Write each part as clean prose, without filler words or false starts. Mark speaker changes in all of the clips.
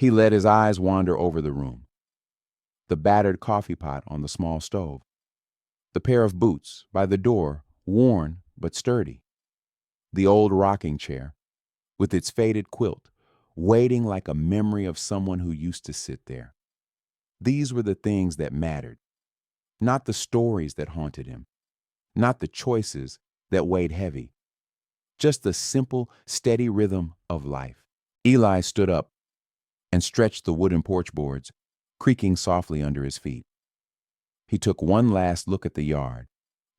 Speaker 1: He let his eyes wander over the room. The battered coffee pot on the small stove. The pair of boots by the door, worn but sturdy. The old rocking chair, with its faded quilt, waiting like a memory of someone who used to sit there. These were the things that mattered, not the stories that haunted him, not the choices that weighed heavy, just the simple, steady rhythm of life. Eli stood up and stretched the wooden porch boards, creaking softly under his feet. He took one last look at the yard,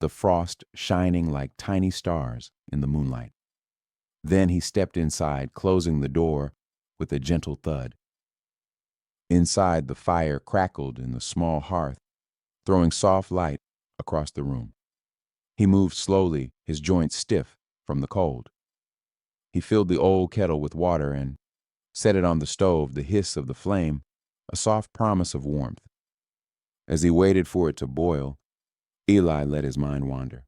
Speaker 1: the frost shining like tiny stars in the moonlight. Then he stepped inside, closing the door with a gentle thud. Inside, the fire crackled in the small hearth, throwing soft light across the room. He moved slowly, his joints stiff from the cold. He filled the old kettle with water and set it on the stove, the hiss of the flame, a soft promise of warmth. As he waited for it to boil, Eli let his mind wander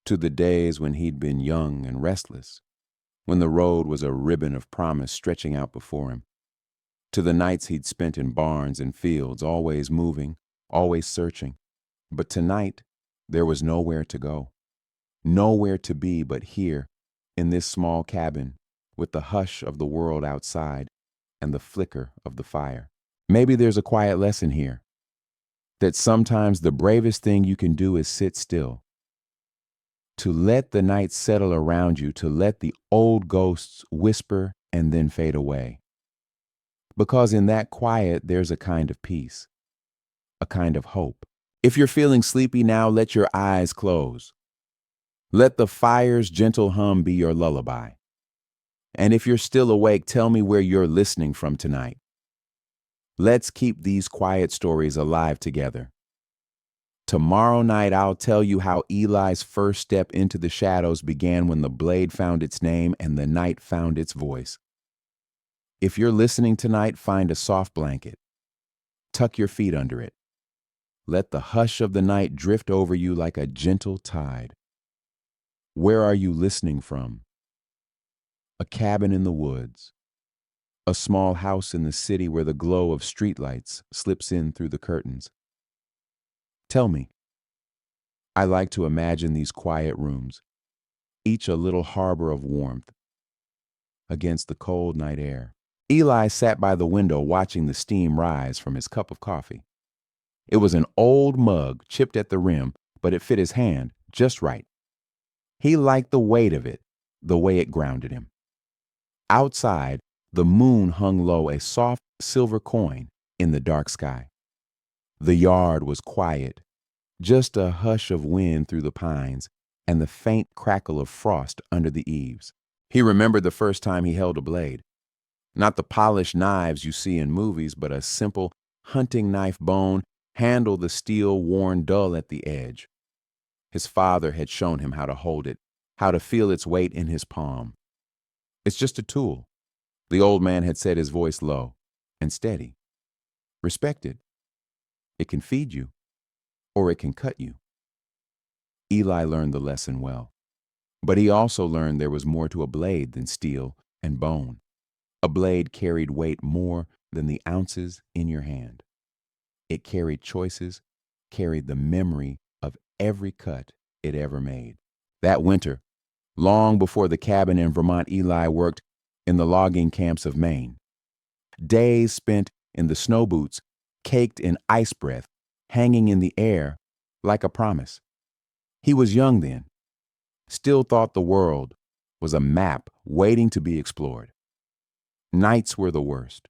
Speaker 1: to the days when he'd been young and restless, when the road was a ribbon of promise stretching out before him, to the nights he'd spent in barns and fields, always moving, always searching. But tonight, there was nowhere to go, nowhere to be but here, in this small cabin, with the hush of the world outside and the flicker of the fire. Maybe there's a quiet lesson here, that sometimes the bravest thing you can do is sit still, to let the night settle around you, to let the old ghosts whisper and then fade away. Because in that quiet, there's a kind of peace, a kind of hope. If you're feeling sleepy now, let your eyes close. Let the fire's gentle hum be your lullaby. And if you're still awake, tell me where you're listening from tonight. Let's keep these quiet stories alive together. Tomorrow night, I'll tell you how Eli's first step into the shadows began when the blade found its name and the night found its voice. If you're listening tonight, find a soft blanket. Tuck your feet under it. Let the hush of the night drift over you like a gentle tide. Where are you listening from? A cabin in the woods. A small house in the city where the glow of streetlights slips in through the curtains. Tell me. I like to imagine these quiet rooms, each a little harbor of warmth against the cold night air. Eli sat by the window watching the steam rise from his cup of coffee. It was an old mug, chipped at the rim, but it fit his hand just right. He liked the weight of it, the way it grounded him. Outside, the moon hung low, a soft silver coin in the dark sky. The yard was quiet, just a hush of wind through the pines and the faint crackle of frost under the eaves. He remembered the first time he held a blade. Not the polished knives you see in movies, but a simple hunting knife bone, handle the steel worn dull at the edge. His father had shown him how to hold it, how to feel its weight in his palm. It's just a tool. The old man had said, his voice low and steady. Respect it. It can feed you, or it can cut you. Eli learned the lesson well. But he also learned there was more to a blade than steel and bone. A blade carried weight more than the ounces in your hand. It carried choices, carried the memory of every cut it ever made. That winter, long before the cabin in Vermont, Eli worked in the logging camps of Maine. Days spent in the snow boots, caked in ice breath, hanging in the air like a promise. He was young then, still thought the world was a map waiting to be explored. Nights were the worst.